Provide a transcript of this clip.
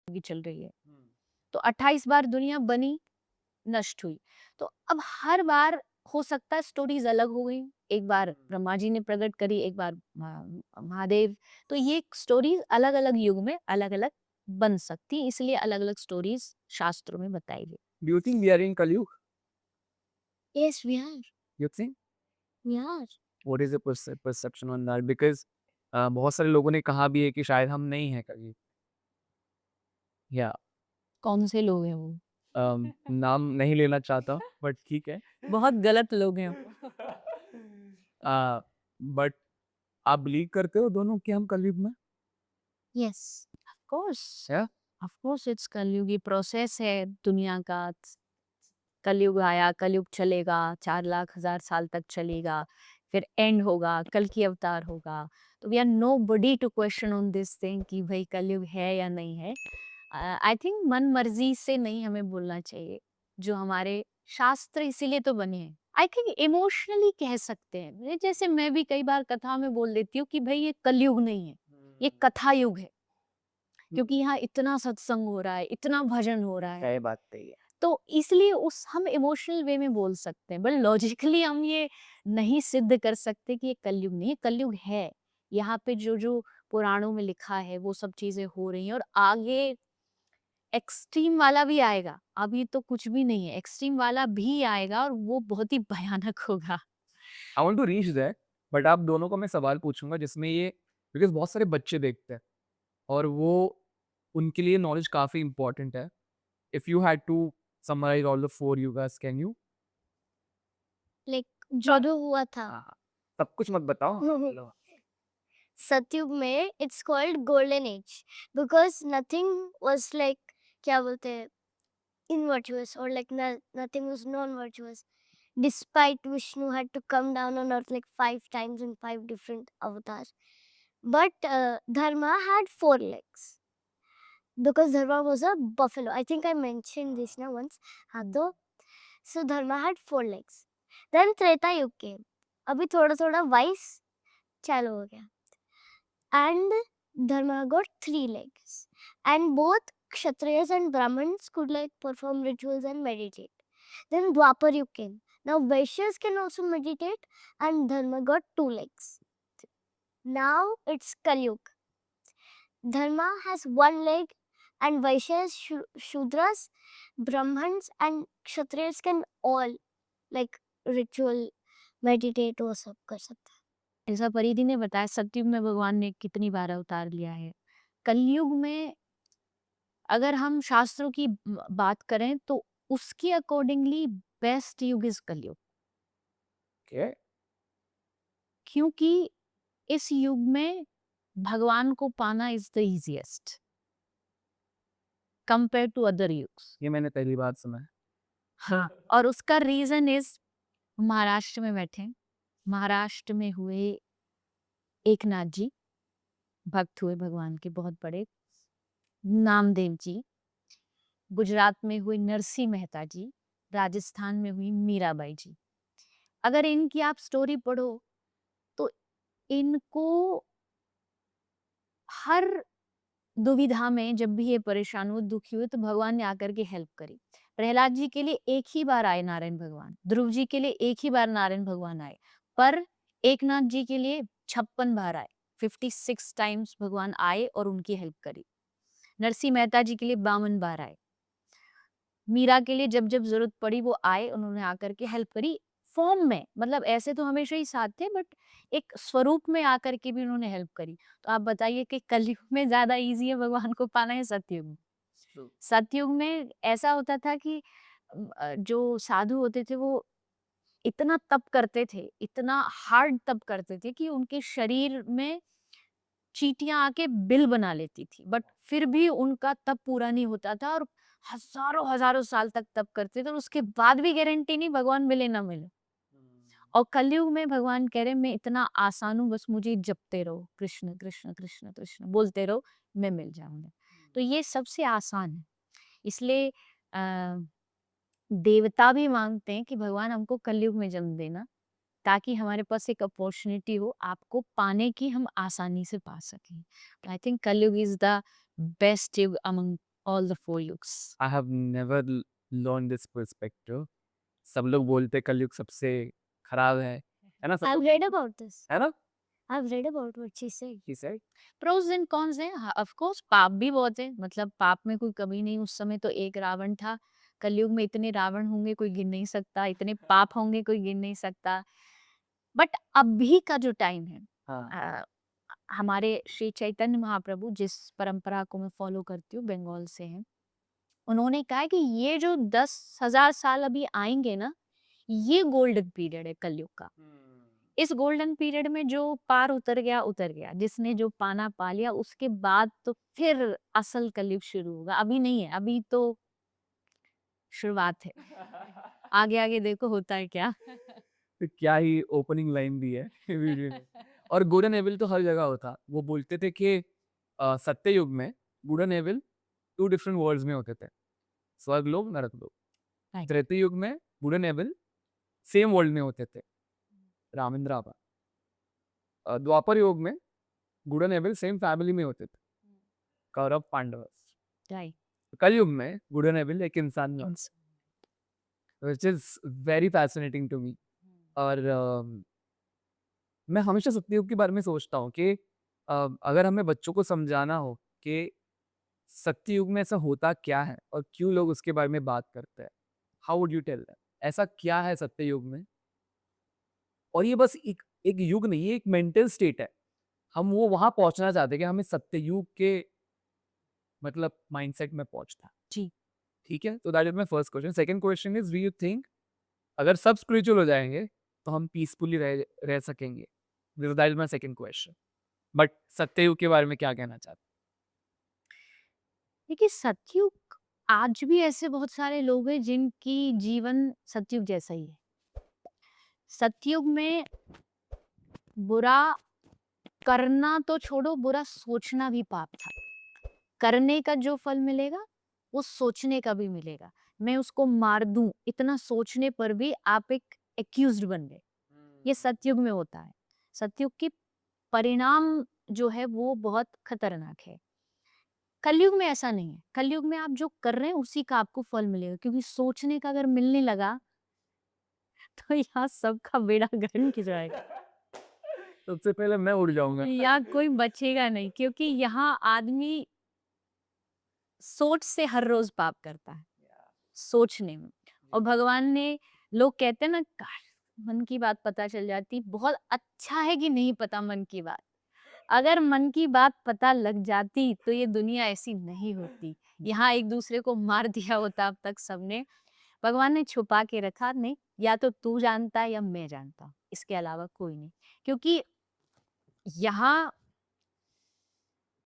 की चल रही है। तो 28 बार दुनिया बनी, नष्ट हुई। तो अब हर बार हो सकता है स्टोरीज अलग हो गई। एक बार ब्रह्मा जी ने प्रकट करी, एक बार महादेव। तो ये स्टोरीज अलग-अलग युग में अलग-अलग बन सकती, इसलिए अलग-अलग स्टोरीज शास्त्रों में बताई गई। Do you think we are in Kali? Yes, we are. You think? We are. What is your perception on that? Because बहुत सारे लोगों ने कहा भी है कि शायद हम नहीं हैं कली। या कौन से लोग हैं वो? नाम नहीं लेना चाहता बट ठीक है। बहुत गलत लोग हैं वो। बट आप बिलीव करते हो दोनों कि हम कलयुग में? Yes, of course. या ऑफ कोर्स इट्स कलयुग, ये प्रोसेस है दुनिया का। कलयुग आया, कलयुग चलेगा, 4 लाख 1000 साल तक चलेगा, फिर एंड होगा, कल की अवतार होगा। तो we are nobody to question on this thing कि भाई कलयुग है या नहीं है। आई थिंक मन मर्जी से नहीं हमें बोलना चाहिए, जो हमारे शास्त्र इसीलिए तो बने हैं। आई थिंक इमोशनली कह सकते हैं, जैसे मैं भी कई बार कथा में बोल देती हूँ कि भाई ये कलयुग नहीं है, ये कथा युग है, क्योंकि यहाँ इतना सत्संग हो रहा है, इतना भजन हो रहा है। सही बात सही है। तो इसलिए उस हम इमोशनल वे में बोल सकते हैं, बट लॉजिकली हम ये नहीं सिद्ध कर सकते कि ये कलयुग नहीं है। कलयुग है। यहाँ पे जो जो पुराणों में लिखा है वो सब चीजें हो रही हैं, और आगे एक्सट्रीम वाला भी आएगा। अभी तो कुछ भी नहीं है, एक्सट्रीम वाला भी आएगा और वो बहुत ही भयानक होगा। I want to reach that, but आप दोनों को मैं सवाल पूछूंगा जिसमें ये, बिकॉज बहुत सारे बच्चे देखते हैं और वो उनके लिए नॉलेज काफी इंपॉर्टेंट है। If you had to summarise all the four yugas, can you? Like जो जो हुआ था हाँ, सब कुछ मत बताओ। लो। सतयुग में, it's called golden age because nothing was like, क्या बोलते हैं, invirtuous, or like nothing was non-virtuous, despite Vishnu had to come down on earth like 5 times in 5 different avatars. But Dharma had 4 legs because Dharma was a buffalo. I think I mentioned this now once. हाँ तो so Dharma had 4 legs. Then Treta Yug came. अभी थोड़ा थोड़ा vice चालू हो गया, and Dharma got 3 legs, and both Kshatriyas and Brahmins could like perform rituals and meditate. Then Dwapar Yug came. Now Vaishyas can also meditate, and Dharma got 2 legs. Now it's Kali Yug. Dharma has 1 leg, and Vaishyas, Shudras, Brahmins, and Kshatriyas can all like ritual meditate वो सब कर सकते हैं. ऐसा परिधि ने बताया सतयुग में भगवान ने कितनी बार अवतार लिया है। कलयुग में अगर हम शास्त्रों की बात करें तो उसके अकॉर्डिंगली बेस्ट युग इज कलयुग, Okay. क्योंकि इस युग में भगवान को पाना is the easiest compare to other युग्स। ये मैंने पहली बार सुना है। हाँ, और उसका रीजन इज महाराष्ट्र में बैठे हैं। महाराष्ट्र में हुए एकनाथ जी भक्त हुए भगवान के बहुत बड़े, नामदेव जी। गुजरात में हुए नरसिंह मेहता जी, राजस्थान में हुई मीराबाई जी। अगर इनकी आप स्टोरी पढ़ो तो इनको हर दुविधा में जब भी ये परेशान हुए, दुखी हुए, तो भगवान ने आकर के हेल्प करी। प्रहलाद जी के लिए एक ही बार आए नारायण भगवान, ध्रुव जी के लिए एक ही बार नारायण भगवान आए, पर एकनाथ जी के लिए 56 बार आए। 56 टाइम्स भगवान आए और उनकी हेल्प करी। नरसिंह मेहता जी के लिए 52 बार आए। मीरा के लिए जब जब जरूरत पड़ी वो आए, उन्होंने आकर के हेल्प करी फॉर्म में, मतलब ऐसे तो हमेशा ही साथ थे, बट एक स्वरूप में आकर के भी उन्होंने हेल्प करी। तो आप बताइए कि कलयुग में ज्यादा इजी है भगवान को पाना है सतयुग में? True. सतयुग में ऐसा होता था कि जो साधु होते थे वो इतना तप करते थे, इतना हार्ड तप करते थे कि उनके शरीर में चींटियां आके बिल बना लेती थी, बट फिर भी उनका तप पूरा नहीं होता था, और हजारों हजारों साल तक तप करते थे, और उसके बाद भी गारंटी नहीं भगवान मिले ना मिले। और कलयुग में भगवान कह रहे मैं इतना आसान हूँ, बस मुझे जपते रहो, कृष्ण कृष्ण कृष्ण कृष्ण बोलते रहो, मैं मिल जाऊंगा। तो ये सबसे आसान है। इसलिए देवता भी मांगते हैं कि भगवान हमको कलयुग में जन्म देना, ताकि हमारे पास एक अपॉर्चुनिटी हो आपको पाने की, हम आसानी से पा सकें। आई थिंक कलयुग इज द बेस्ट युग among all the four yugs. I have never learned this perspective. सब लोग बोलते कलयुग सबसे खराब है ना? सब I've लोग read about this. है ना? I've read about what she said. He said. Pros and cons हैं, ऑफ कोर्स पाप भी बहुत है, मतलब पाप में कोई कमी नहीं। उस समय तो एक रावण था, कलयुग में इतने रावण होंगे कोई गिन नहीं सकता, इतने पाप होंगे कोई गिन नहीं सकता। बट अभी का जो टाइम है, हाँ। अ, हमारे श्री चैतन्य महाप्रभु, जिस परंपरा को मैं फॉलो करती हूँ, बंगाल से हैं, उन्होंने कहा है कि ये जो 10,000 साल अभी आएंगे ना, ये गोल्डन पीरियड है कलयुग का। इस गोल्डन पीरियड में जो पार उतर गया उतर गया, जिसने जो पाना पा लिया, उसके बाद तो फिर असल कलयुग शुरू होगा। अभी नहीं है, अभी तो शुरुआत है। आगे आगे देखो होता है क्या। तो क्या ही ओपनिंग लाइन दी है वीडियो में। और गुड एंड एविल तो हर जगह होता। वो बोलते थे कि सत्य युग में good and evil 2 different worlds में होते थे, स्वर्ग लोक नरक लोक। Right. त्रेता युग में good and evil same world में होते थे, रामेंद्र आभा। द्वापर युग में good and evil same family में होते थे, कौरव पांडव। Right. कलयुग में गुड एंड एविल एक इंसान में, which is very fascinating to me. और मैं हमेशा सत्ययुग के बारे में सोचता हूँ कि अगर हमें बच्चों को समझाना हो कि सत्ययुग में ऐसा होता क्या है और क्यों लोग उसके बारे में बात करते हैं, how would you tell them? ऐसा क्या है सत्ययुग में? और ये बस एक एक युग नहीं, ये एक मेंटल स्टेट है। हम वो वहां पहुंचना चाहते हैं कि हमें सत्ययुग के मतलब माइंडसेट में पहुंचना है। जी। ठीक है, तो that is my first question. Second question is, do you think अगर सब स्पिरिचुअल हो जाएंगे तो हम पीसफुली रह सकेंगे? That is my second question. But Satyuga के बारे में क्या कहना चाहते देखिए, सतयुग, आज भी ऐसे बहुत सारे लोग हैं जिनकी जीवन सतयुग जैसा ही है। सतयुग में बुरा करना तो छोड़ो, बुरा सोचना भी पाप था। करने का जो फल मिलेगा, वो सोचने का भी मिलेगा। मैं उसको मार दूं, इतना सोचने पर भी आप एक एक्यूज्ड बन गए। ये सतयुग में होता है। सतयुग की परिणाम जो है वो बहुत खतरनाक है। कलयुग में ऐसा नहीं है। कलयुग में आप जो कर रहे हैं उसी का आपको फल मिलेगा, क्योंकि सोचने का अगर मिलने लगा तो यहाँ सबका बेड़ा गर्क जाएगा। सबसे पहले मैं उड़ जाऊंगा। यहाँ कोई बचेगा नहीं, क्योंकि यहाँ आदमी सोच से हर रोज पाप करता है, सोचने में। और भगवान ने, लोग कहते हैं ना, काश मन की बात पता चल जाती। बहुत अच्छा है कि नहीं पता मन की बात। अगर मन की बात पता लग जाती तो ये दुनिया ऐसी नहीं होती। यहाँ एक दूसरे को मार दिया होता अब तक सबने। भगवान ने छुपा के रखा, नहीं, या तो तू जानता है या मैं जानता हूँ, इसके अलावा कोई नहीं। क्योंकि यहाँ